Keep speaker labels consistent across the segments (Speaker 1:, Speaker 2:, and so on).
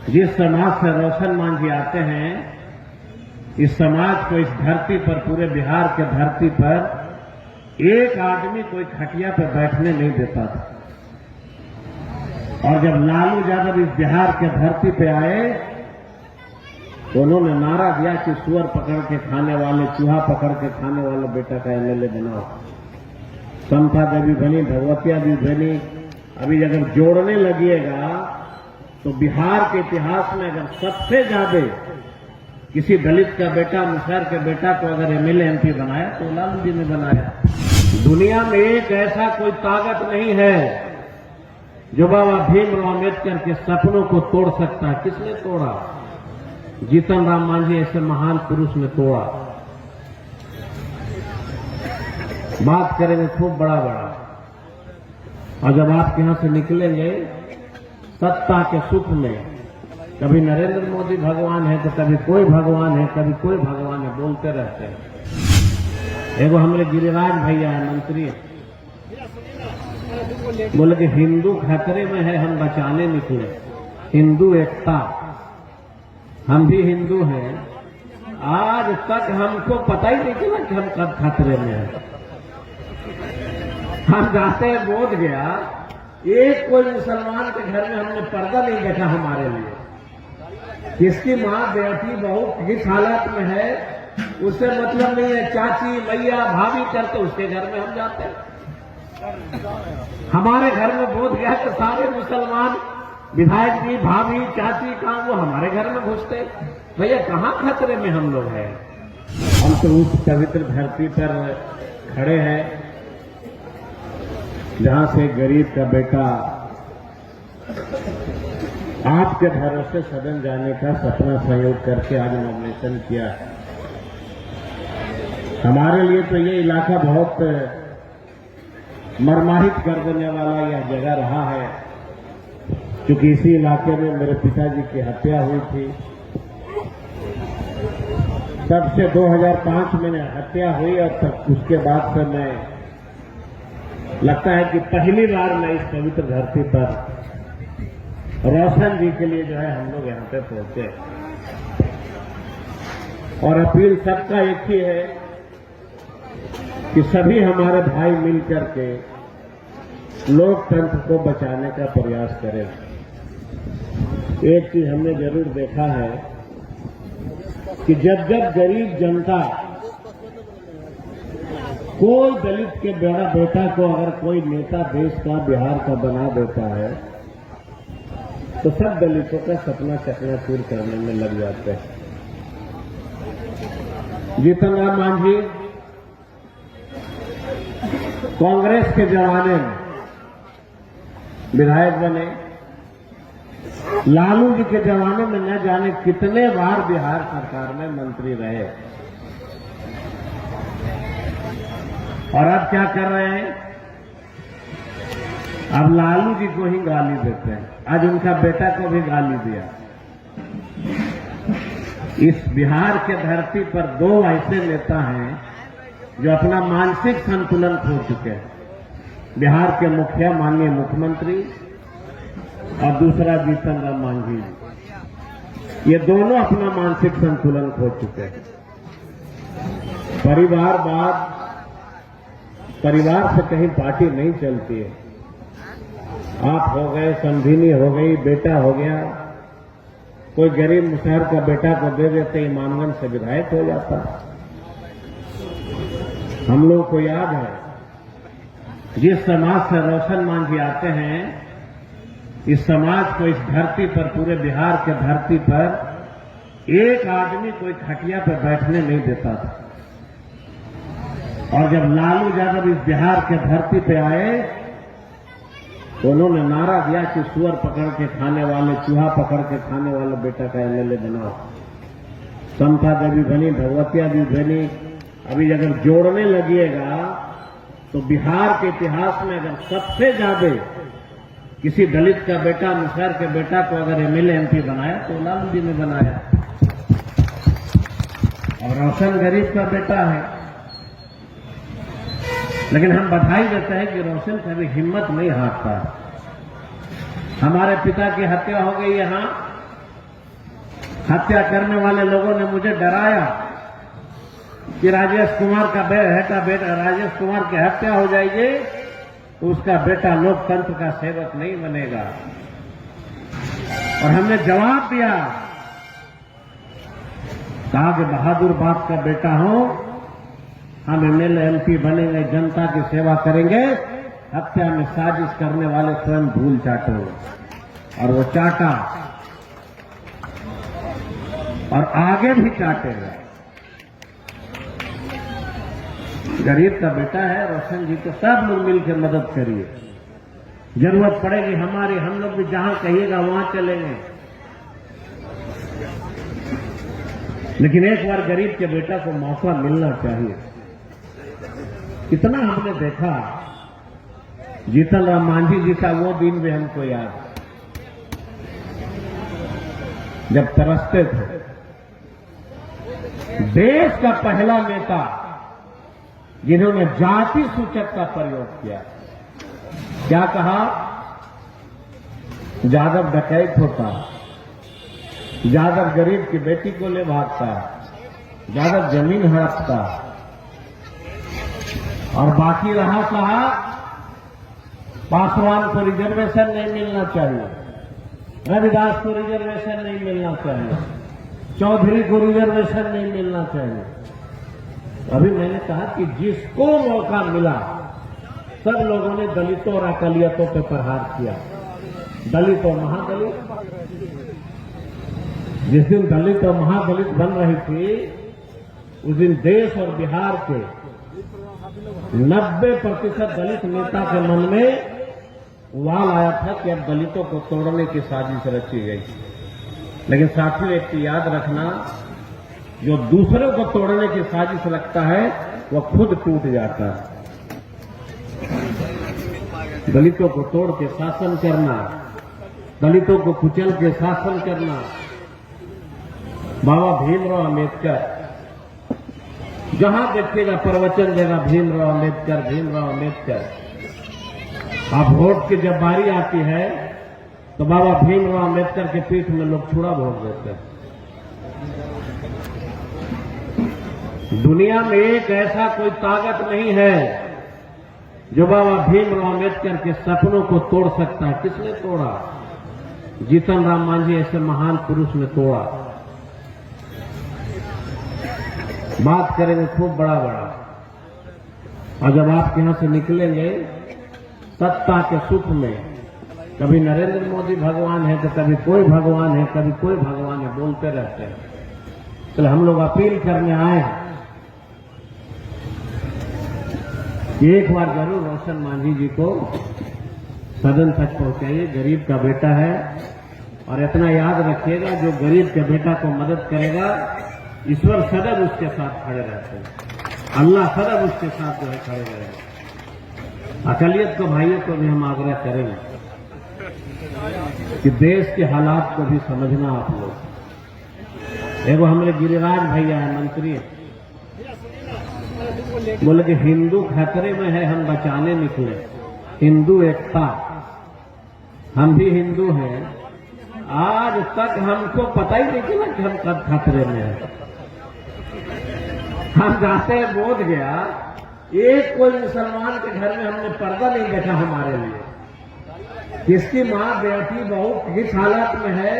Speaker 1: जिस समाज से रोशन मांझी आते हैं, इस समाज को इस धरती पर, पूरे बिहार के धरती पर एक आदमी कोई खटिया पर बैठने नहीं देता था। और जब लालू यादव इस बिहार के धरती पे आए तो उन्होंने नारा दिया कि सुअर पकड़ के खाने वाले, चूहा पकड़ के खाने वाले बेटा का एमएलए बनाओ। समता देवी बनी, भगवतिया भी बनी। अभी अगर जोड़ने लगिएगा तो बिहार के इतिहास में अगर सबसे ज्यादा किसी दलित का बेटा, मुसहर के बेटा को अगर एमएलए एमपी बनाया तो लालू जी ने बनाया। दुनिया में एक ऐसा कोई ताकत नहीं है जो बाबा भीमराव अम्बेडकर के सपनों को तोड़ सकता है। किसने तोड़ा? जीतन राम मांझी ऐसे महान पुरुष ने तोड़ा। बात करेंगे खूब बड़ा बड़ा, और जब आपके यहां से निकलेंगे सत्ता के सुख में, कभी नरेंद्र मोदी भगवान है तो कभी कोई भगवान है, कभी कोई भगवान है, बोलते रहते हैं। एगो हमारे गिरिराज भैया है, मंत्री, बोले कि हिंदू खतरे में है, हम बचाने निकले। हिंदू एकता, हम भी हिंदू हैं। आज तक हमको पता ही नहीं चला कि हम कब खतरे में हैं। हम जाते हैं बोध गया, एक कोई मुसलमान के घर में हमने पर्दा नहीं देखा हमारे लिए। किसकी माँ, बेटी, बहू किस हालत में है उससे मतलब नहीं है। चाची, मैया, भाभी करते उसके घर में हम जाते हैं। हमारे घर में बोध गया तो सारे मुसलमान विधायक जी, भाभी, चाची कहाँ, वो हमारे घर में घुसते। भैया कहाँ खतरे में हम लोग हैं? हम तो उस पवित्र धरती पर खड़े हैं जहां से गरीब का बेटा आपके भरोसे सदन जाने का सपना संयोग करके आज नॉमिनेशन किया है। हमारे लिए तो ये इलाका बहुत मर्माहित कर देने वाला यह जगह रहा है, क्योंकि इसी इलाके में मेरे पिताजी की हत्या हुई थी। तब से 2005 में हत्या हुई और तब उसके बाद से मैं, लगता है कि पहली बार मैं इस पवित्र धरती पर रोशन जी के लिए जो है हम लोग यहां पे पहुंचे। और अपील सबका एक ही है कि सभी हमारे भाई मिलकर के लोकतंत्र को बचाने का प्रयास करें। एक चीज हमने जरूर देखा है कि जब जब गरीब जनता कोई दलित के बड़ा बेटा को अगर कोई नेता देश का, बिहार का बना देता है तो सब दलितों का सपना चकनाचूर करने में लग जाते हैं। जीतन राम मांझी कांग्रेस के जमाने में विधायक बने, लालू जी के जमाने में न जाने कितने बार बिहार सरकार में मंत्री रहे। और अब क्या कर रहे हैं? अब लालू जी को ही गाली देते हैं। आज उनका बेटा को भी गाली दिया। इस बिहार के धरती पर दो ऐसे नेता हैं जो अपना मानसिक संतुलन खो चुके हैं। बिहार के मुखिया माननीय मुख्यमंत्री और दूसरा जीतन राम मांझी। ये दोनों अपना मानसिक संतुलन खो चुके हैं। परिवार से कहीं पार्टी नहीं चलती है। आप हो गए, समधिनी हो गई, बेटा हो गया, कोई गरीब मुसहर का बेटा को दे देते इमामगंज से विधायक हो जाता। हम लोग को याद है, जिस समाज से रोशन मांझी आते हैं, इस समाज को इस धरती पर, पूरे बिहार के धरती पर एक आदमी कोई खटिया पर बैठने नहीं देता था। और जब लालू यादव इस बिहार के धरती पे आए तो उन्होंने नारा दिया कि सुअर पकड़ के खाने वाले, चूहा पकड़ के खाने वाले बेटा का एमएलए बनाओ। समता देवी बनी, भगवतिया भी बनी। अभी अगर जोड़ने लगिएगा तो बिहार के इतिहास में अगर सबसे ज्यादा किसी दलित का बेटा, मुसहर के बेटा को अगर एमएलए एमपी बनाया तो लालू जी ने बनाया। और रोशन गरीब का बेटा है, लेकिन हम बधाई देते हैं कि रोशन कभी हिम्मत नहीं हारता। हमारे पिता की हत्या हो गई यहां हत्या करने वाले लोगों ने मुझे डराया कि राजेश कुमार का बेटा राजेश कुमार की हत्या हो जाएगी तो उसका बेटा लोकतंत्र का सेवक नहीं बनेगा। और हमने जवाब दिया, कहा कि बहादुर बाप का बेटा हो, हम एमएलए एमपी बनेंगे, जनता की सेवा करेंगे, हत्या में साजिश करने वाले स्वयं भूल चाटो। और वो चाटा और आगे भी चाटेगा। गरीब का बेटा है रोशन जी, तो सब लोग मिलकर मदद करिए। जरूरत पड़ेगी हमारी, हम लोग भी जहां कहिएगा वहां चलेंगे। लेकिन एक बार गरीब के बेटा को मौका मिलना चाहिए। इतना हमने देखा, जीतन राम मांझी जी का वो दिन भी हमको याद है जब तरसते थे। देश का पहला नेता जिन्होंने जाति सूचक का प्रयोग किया। क्या कहा? यादव डकैत होता, यादव गरीब की बेटी को ले भागता, यादव जमीन हड़पता, और बाकी रहा कहा पासवान को रिजर्वेशन नहीं मिलना चाहिए, रविदास को रिजर्वेशन नहीं मिलना चाहिए, चौधरी को रिजर्वेशन नहीं मिलना चाहिए। अभी मैंने कहा कि जिसको मौका मिला सब लोगों ने दलितों और अकलियतों पर प्रहार किया। दलित और महादलित, जिस दिन दलित और महादलित बन रही थी उस दिन देश और बिहार के 90% दलित नेता के मन में उबाल आया था कि अब दलितों को तोड़ने की साजिश रची गई। लेकिन साथियों, एक तो याद रखना, जो दूसरों को तोड़ने की साजिश रखता है वह खुद टूट जाता है। दलितों को तोड़ के शासन करना, दलितों को कुचल के शासन करना। बाबा भीमराव अम्बेडकर, जहां देखिएगा प्रवचन देगा भीमराव अम्बेडकर, भीमराव अम्बेडकर। अब वोट की जब बारी आती है तो बाबा भीमराव अम्बेडकर के पीठ में लोग छुरा भोग देते हैं। दुनिया में एक ऐसा कोई ताकत नहीं है जो बाबा भीमराव अम्बेडकर के सपनों को तोड़ सकता है। किसने तोड़ा? जीतन राम मांझी ऐसे महान पुरुष ने तोड़ा। बात करेंगे खूब बड़ा बड़ा, और जब आप यहां से निकलेंगे सत्ता के सुख में, कभी नरेंद्र मोदी भगवान है तो कभी कोई भगवान है, कभी कोई भगवान है, बोलते रहते हैं। चलो हम लोग अपील करने आए हैं कि एक बार जरूर रोशन मांझी जी को सदन तक पहुंचाइए। गरीब का बेटा है, और इतना याद रखिएगा, जो गरीब के बेटा को मदद करेगा ईश्वर सदैव उसके साथ खड़े रहते हैं। अल्लाह सदैव उसके साथ जो है खड़े रहेगा। अकलियत को भाइयों को भी हम आग्रह करेंगे कि देश के हालात को भी समझना आप लोग। एगो हमारे गिरिराज भैया है, मंत्री, बोले कि हिंदू खतरे में है, हम बचाने निकले। हिंदू एकता, हम भी हिंदू हैं। आज तक हमको पता ही नहीं चला कि हम कब खतरे में हैं। हम जाते हैं बोध गया, एक कोई मुसलमान के घर में हमने पर्दा नहीं देखा हमारे लिए। किसकी माँ बेटी बहू किस हालत में है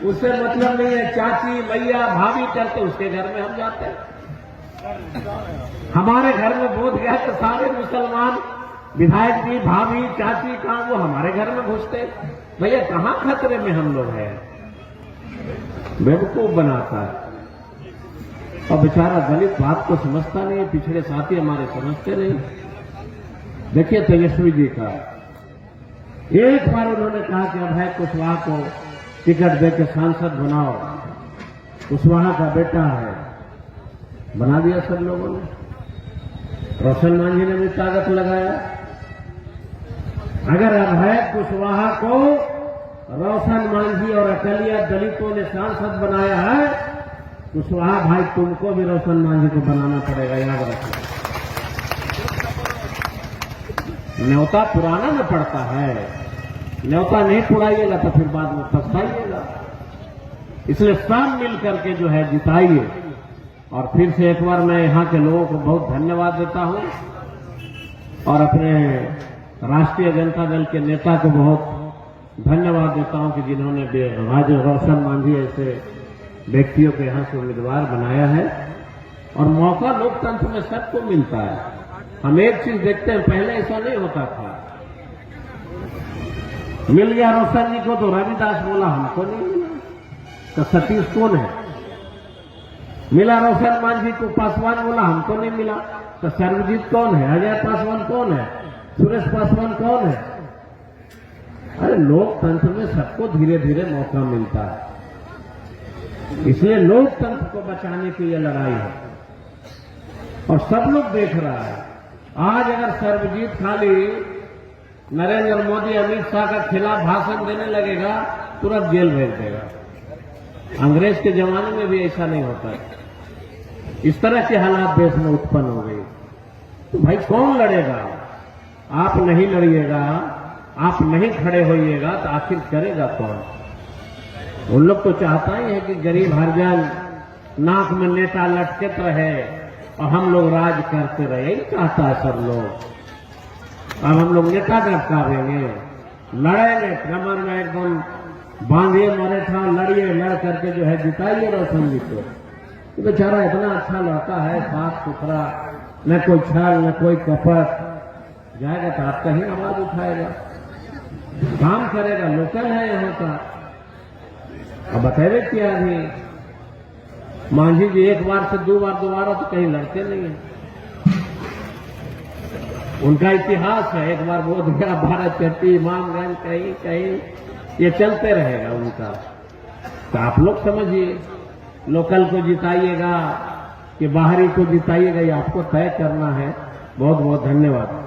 Speaker 1: उससे मतलब नहीं है। चाची मैया भाभी करते उसके घर में हम जाते हैं। हमारे घर में बोध गया तो सारे मुसलमान विधायक जी, भाभी, चाची कहाँ, वो हमारे घर में घुसते। भैया कहाँ खतरे में हम लोग हैं? बेवकूफ बनाता है। और बेचारा दलित बात को समझता नहीं, पिछड़े साथी हमारे समझते नहीं। देखिए तेजस्वी जी का, एक बार उन्होंने कहा कि अभय कुशवाहा को टिकट देकर सांसद बनाओ, कुशवाहा का बेटा है, बना दिया सब लोगों ने। रोशन मांझी ने भी ताकत लगाया। अगर अभय कुशवाहा को रोशन मांझी और अकलिया दलितों ने सांसद बनाया है, कुशवाहा भाई तुमको भी रोशन मांझी को बनाना पड़ेगा, याद रखना। न्योता पुराना न पड़ता है, न्योता नहीं पुराइएगा तो फिर बाद में पछताइएगा। इसलिए सब मिल करके जो है जिताइए। और फिर से एक बार मैं यहां के लोगों को बहुत धन्यवाद देता हूं और अपने राष्ट्रीय जनता दल के नेता को बहुत धन्यवाद देता हूं कि जिन्होंने राजा रोशन मांझी ऐसे व्यक्तियों को यहां से उम्मीदवार बनाया है। और मौका लोकतंत्र में सबको मिलता है। हम एक चीज देखते हैं, पहले ऐसा नहीं होता था। मिल गया रोशन जी को तो रविदास बोला हमको नहीं मिला, तो सतीश कौन है? मिला रोशन मांझी को पासवान बोला हमको नहीं मिला, तो सर्वजीत कौन है? अजय पासवान कौन है? सुरेश पासवान कौन है? अरे लोकतंत्र में सबको धीरे धीरे मौका मिलता है। इसलिए लोकतंत्र को बचाने की यह लड़ाई है और सब लोग देख रहा है। आज अगर सर्वजीत खाली नरेंद्र मोदी अमित शाह का खिलाफ भाषण देने लगेगा, तुरंत जेल भेज देगा। अंग्रेज के जमाने में भी ऐसा नहीं होता। इस तरह के हालात देश में उत्पन्न हो गए। तो भाई कौन लड़ेगा? आप नहीं लड़िएगा, आप नहीं खड़े होइएगा तो आखिर करेगा कौन? उन लोग तो चाहता ही है कि गरीब हरिजन नाक में नेता लटकत रहे और हम लोग राज करते रहे। यही चाहता है सब लोग। अब हम लोग नेता लटकावेंगे, लड़ेंगे, कमर में एकदम बांधिए मरेठा, लड़िए, लड़ करके जो है जिताइए रोशन जी को। तो बेचारा इतना अच्छा लड़का है, साफ सुथरा, न कोई छल न कोई कपट। जाएगा तो आपका ही आवाज उठाएगा, काम करेगा, लोकल है यहाँ का। अब बताइए क्या अभी मांझी जी एक बार से दो बार दोबारा तो कहीं लड़ते नहीं है। उनका इतिहास है, एक बार बोध गया, भारत चट्टी, इमामगंज, कहीं कहीं ये चलते रहेगा उनका। तो आप लोग समझिए, लोकल को जिताइएगा कि बाहरी को जिताइएगा, ये आपको तय करना है। बहुत बहुत धन्यवाद।